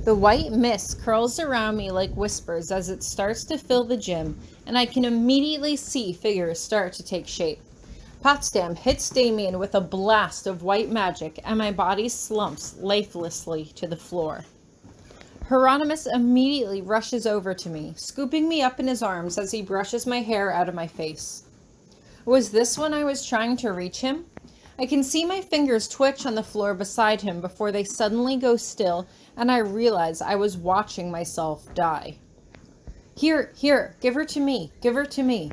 The white mist curls around me like whispers as it starts to fill the gym, and I can immediately see figures start to take shape. Potsdam hits Damien with a blast of white magic, and my body slumps lifelessly to the floor. Hieronymous immediately rushes over to me, scooping me up in his arms as he brushes my hair out of my face. Was this when I was trying to reach him? I can see my fingers twitch on the floor beside him before they suddenly go still, and I realize I was watching myself die. Here, give her to me, give her to me.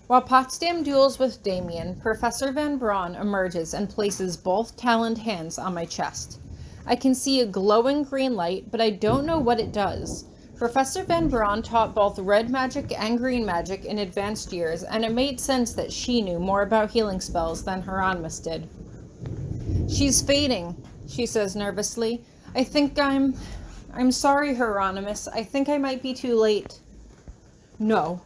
While Potsdam duels with Damien, Professor Van Braun emerges and places both taloned hands on my chest. I can see a glowing green light, but I don't know what it does. Professor Van Braun taught both red magic and green magic in advanced years, and it made sense that she knew more about healing spells than Hieronymous did. She's fading, she says nervously. I'm sorry, Hieronymous. I think I might be too late. No.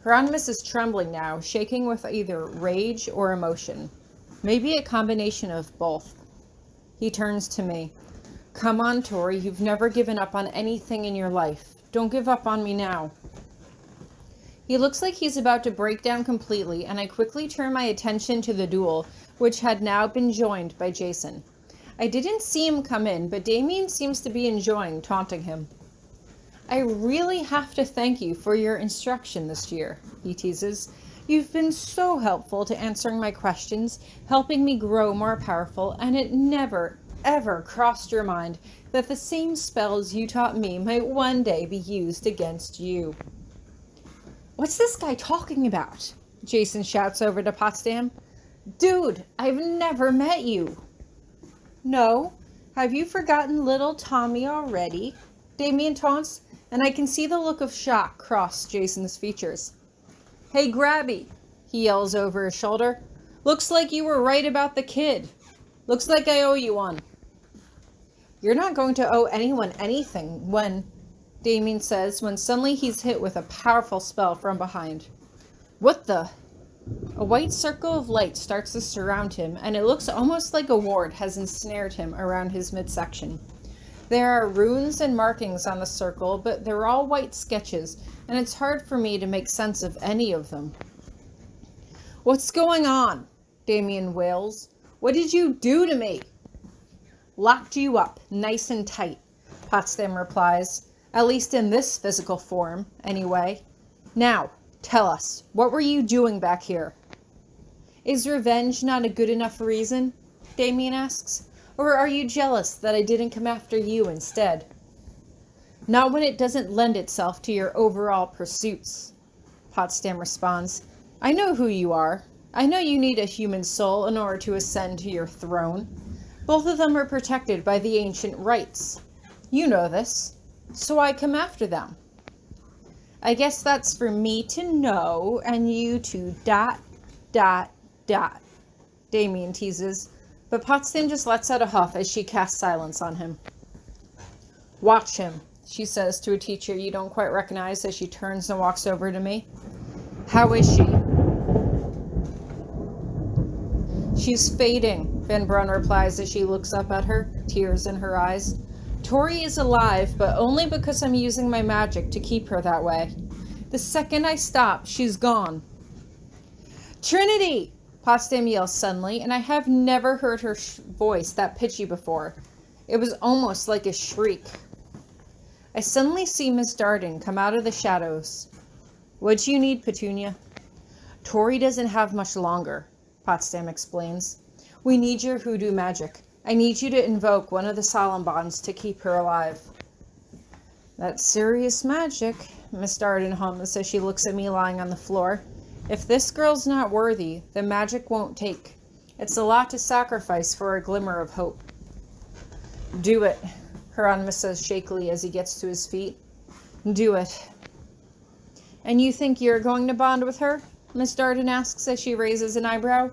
Hieronymous is trembling now, shaking with either rage or emotion. Maybe a combination of both. He turns to me. Come on, Tori, you've never given up on anything in your life. Don't give up on me now. He looks like he's about to break down completely, and I quickly turn my attention to the duel, which had now been joined by Jason. I didn't see him come in, but Damien seems to be enjoying taunting him. I really have to thank you for your instruction this year, he teases. You've been so helpful to answering my questions, helping me grow more powerful, and it never, ever crossed your mind that the same spells you taught me might one day be used against you. What's this guy talking about? Jason shouts over to Potsdam. Dude, I've never met you. No? Have you forgotten little Tommy already? Damien taunts, and I can see the look of shock cross Jason's features. Hey, Grabby, he yells over his shoulder. Looks like you were right about the kid. Looks like I owe you one. You're not going to owe anyone anything Damien says when suddenly he's hit with a powerful spell from behind. What the? A white circle of light starts to surround him, and it looks almost like a ward has ensnared him around his midsection. There are runes and markings on the circle, but they're all white sketches, and it's hard for me to make sense of any of them. What's going on? Damien wails. What did you do to me? Locked you up, nice and tight, Potsdam replies. At least in this physical form, anyway. Now, tell us, what were you doing back here? Is revenge not a good enough reason? Damien asks. Or are you jealous that I didn't come after you instead? Not when it doesn't lend itself to your overall pursuits, Potsdam responds. I know who you are. I know you need a human soul in order to ascend to your throne. Both of them are protected by the ancient rites. You know this, so I come after them. I guess that's for me to know and you to ... Damien teases, but Potsdam just lets out a huff as she casts silence on him. Watch him, she says to a teacher you don't quite recognize as she turns and walks over to me. How is she? She's fading, Van Braun replies as she looks up at her, tears in her eyes. Tori is alive, but only because I'm using my magic to keep her that way. The second I stop, she's gone. Trinity! Potsdam yells suddenly, and I have never heard her voice that pitchy before. It was almost like a shriek. I suddenly see Miss Darden come out of the shadows. What'd you need, Petunia? Tori doesn't have much longer, Potsdam explains. We need your hoodoo magic. I need you to invoke one of the solemn bonds to keep her alive. That's serious magic, Miss Darden hums as she looks at me lying on the floor. If this girl's not worthy, the magic won't take. It's a lot to sacrifice for a glimmer of hope. Do it, Hieronymous says shakily as he gets to his feet. Do it. And you think you're going to bond with her? Miss Darden asks as she raises an eyebrow.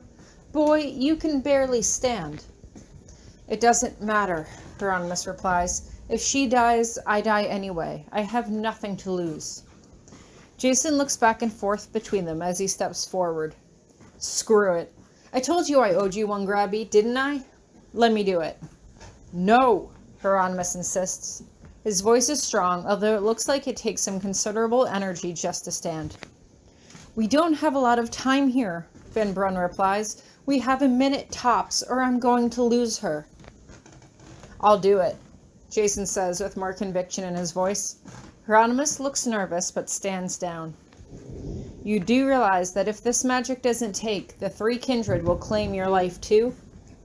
Boy, you can barely stand. It doesn't matter, Hieronymous replies. If she dies, I die anyway. I have nothing to lose. Jason looks back and forth between them as he steps forward. Screw it. I told you I owed you one, Grabby, didn't I? Let me do it. No, Hieronymous insists. His voice is strong, although it looks like it takes some considerable energy just to stand. We don't have a lot of time here, Van Brun replies. We have a minute tops, or I'm going to lose her. I'll do it, Jason says with more conviction in his voice. Hieronymous looks nervous, but stands down. You do realize that if this magic doesn't take, the 3 kindred will claim your life too?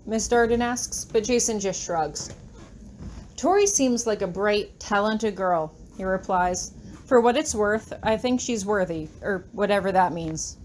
Miss Darden asks, but Jason just shrugs. Tori seems like a bright, talented girl, he replies. For what it's worth, I think she's worthy, or whatever that means.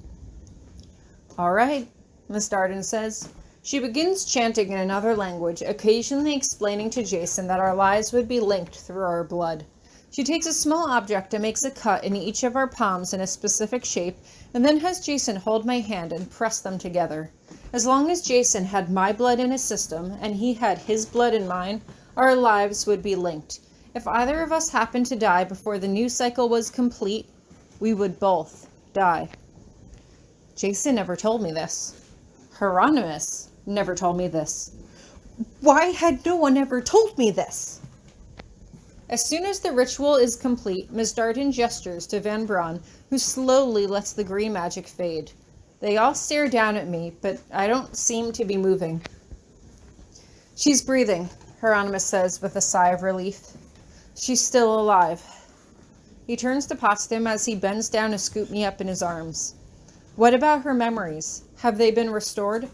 All right, Miss Darden says. She begins chanting in another language, occasionally explaining to Jason that our lives would be linked through our blood. She takes a small object and makes a cut in each of our palms in a specific shape, and then has Jason hold my hand and press them together. As long as Jason had my blood in his system, and he had his blood in mine, our lives would be linked. If either of us happened to die before the new cycle was complete, we would both die. Jason never told me this. Hieronymous never told me this. Why had no one ever told me this? As soon as the ritual is complete, Miss Darden gestures to Van Brun, who slowly lets the green magic fade. They all stare down at me, but I don't seem to be moving. She's breathing, Hieronymous says with a sigh of relief. She's still alive. He turns to Potsdam as he bends down to scoop me up in his arms. What about her memories? Have they been restored?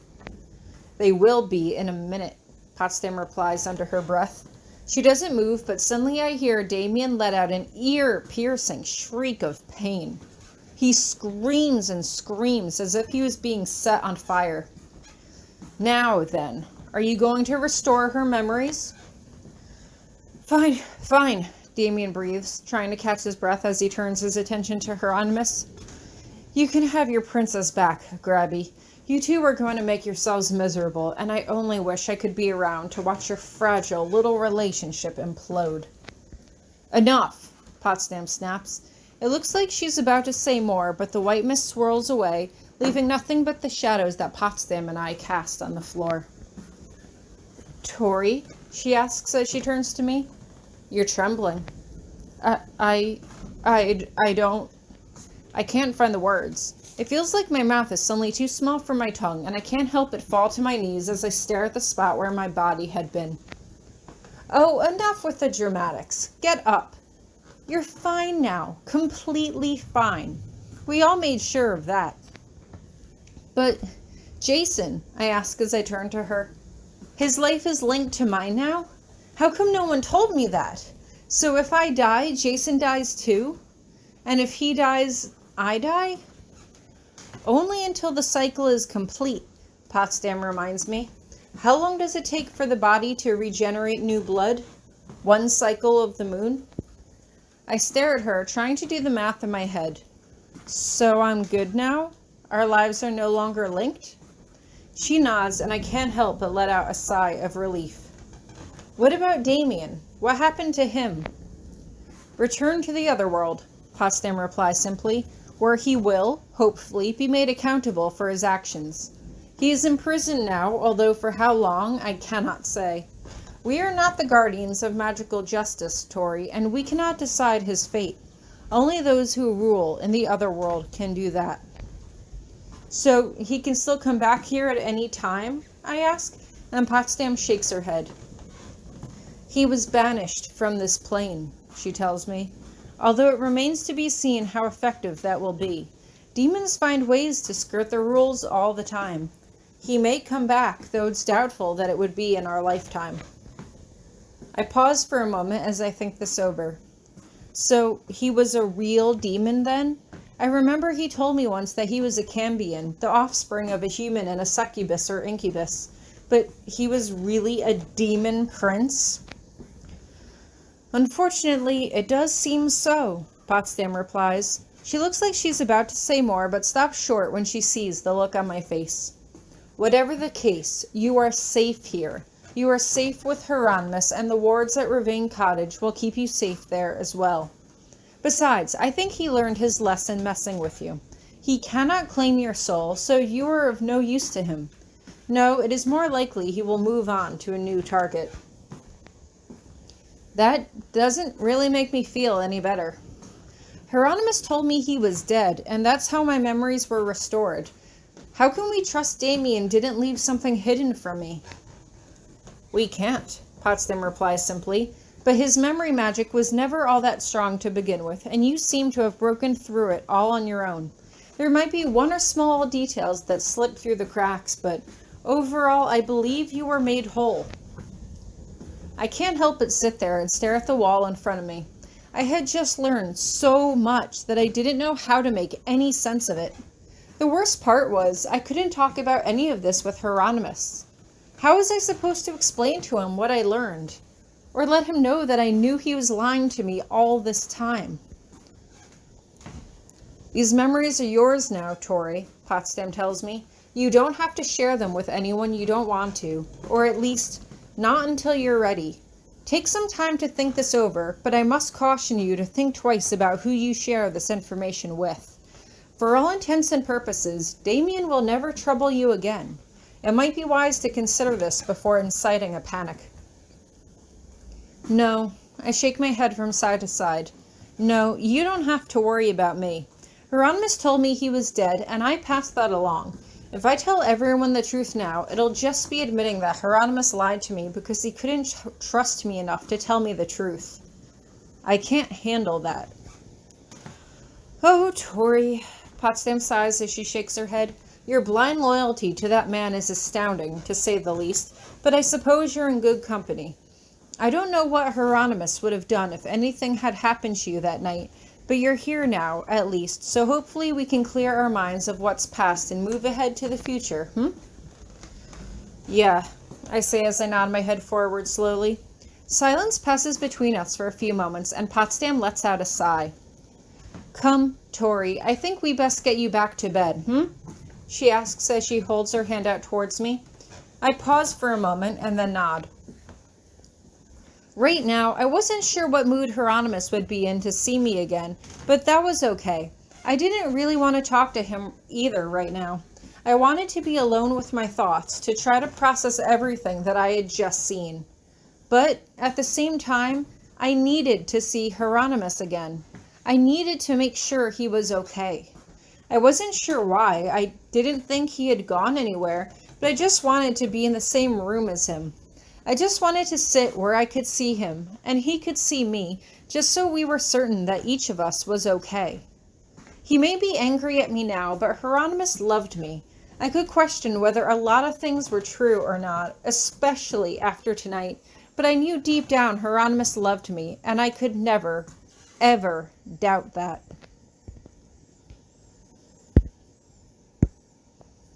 They will be in a minute, Potsdam replies under her breath. She doesn't move, but suddenly I hear Damien let out an ear-piercing shriek of pain. He screams and screams as if he was being set on fire. Now then, are you going to restore her memories? Fine, Damien breathes, trying to catch his breath as he turns his attention to Hieronymous. You can have your princess back, Grabby. You two are going to make yourselves miserable, and I only wish I could be around to watch your fragile little relationship implode. Enough, Potsdam snaps. It looks like she's about to say more, but the white mist swirls away, leaving nothing but the shadows that Potsdam and I cast on the floor. Tori? She asks as she turns to me. You're trembling. I can't find the words. It feels like my mouth is suddenly too small for my tongue, and I can't help but fall to my knees as I stare at the spot where my body had been. Oh, enough with the dramatics. Get up. You're fine now. Completely fine. We all made sure of that. But, Jason, I ask as I turn to her, his life is linked to mine now? How come no one told me that? So if I die, Jason dies too? And if he dies, I die? Only until the cycle is complete, Potsdam reminds me. How long does it take for the body to regenerate new blood? 1 cycle of the moon? I stare at her, trying to do the math in my head. So I'm good now? Our lives are no longer linked? She nods, and I can't help but let out a sigh of relief. What about Damien? What happened to him? Return to the other world, Potsdam replies simply, where he will, hopefully, be made accountable for his actions. He is in prison now, although for how long, I cannot say. We are not the guardians of magical justice, Tori, and we cannot decide his fate. Only those who rule in the other world can do that. So, he can still come back here at any time? I ask, and Potsdam shakes her head. He was banished from this plane, she tells me, although it remains to be seen how effective that will be. Demons find ways to skirt the rules all the time. He may come back, though it's doubtful that it would be in our lifetime. I pause for a moment as I think this over. So, he was a real demon then? I remember he told me once that he was a Cambion, the offspring of a human and a succubus or incubus. But he was really a demon prince? Unfortunately, it does seem so, Potsdam replies. She looks like she's about to say more, but stops short when she sees the look on my face. Whatever the case, you are safe here. You are safe with Hieronymous, and the wards at Ravine Cottage will keep you safe there as well. Besides, I think he learned his lesson messing with you. He cannot claim your soul, so you are of no use to him. No, it is more likely he will move on to a new target. That doesn't really make me feel any better. Hieronymus told me he was dead, and that's how my memories were restored. How can we trust Damien didn't leave something hidden from me? We can't, Potsdam replies simply, but his memory magic was never all that strong to begin with, and you seem to have broken through it all on your own. There might be one or small details that slipped through the cracks, but overall I believe you were made whole. I can't help but sit there and stare at the wall in front of me. I had just learned so much that I didn't know how to make any sense of it. The worst part was I couldn't talk about any of this with Hieronymus. How was I supposed to explain to him what I learned? Or let him know that I knew he was lying to me all this time? These memories are yours now, Tori, Potsdam tells me. You don't have to share them with anyone you don't want to, or at least not until you're ready. Take some time to think this over, but I must caution you to think twice about who you share this information with. For all intents and purposes, Damien will never trouble you again. It might be wise to consider this before inciting a panic. No, I shake my head from side to side. No, you don't have to worry about me. Hieronymus told me he was dead, and I passed that along. If I tell everyone the truth now, it'll just be admitting that Hieronymus lied to me because he couldn't trust me enough to tell me the truth. I can't handle that. Oh, Tori, Potsdam sighs as she shakes her head. Your blind loyalty to that man is astounding, to say the least, but I suppose you're in good company. I don't know what Hieronymus would have done if anything had happened to you that night, but you're here now, at least, so hopefully we can clear our minds of what's past and move ahead to the future, Yeah, I say as I nod my head forward slowly. Silence passes between us for a few moments, and Potsdam lets out a sigh. Come, Tori, I think we best get you back to bed, She asks as she holds her hand out towards me. I pause for a moment and then nod. Right now, I wasn't sure what mood Hieronymus would be in to see me again, but that was okay. I didn't really want to talk to him either right now. I wanted to be alone with my thoughts, to try to process everything that I had just seen. But at the same time, I needed to see Hieronymus again. I needed to make sure he was okay. I wasn't sure why. I didn't think he had gone anywhere, but I just wanted to be in the same room as him. I just wanted to sit where I could see him, and he could see me, just so we were certain that each of us was okay. He may be angry at me now, but Hieronymus loved me. I could question whether a lot of things were true or not, especially after tonight, but I knew deep down Hieronymus loved me, and I could never, ever doubt that.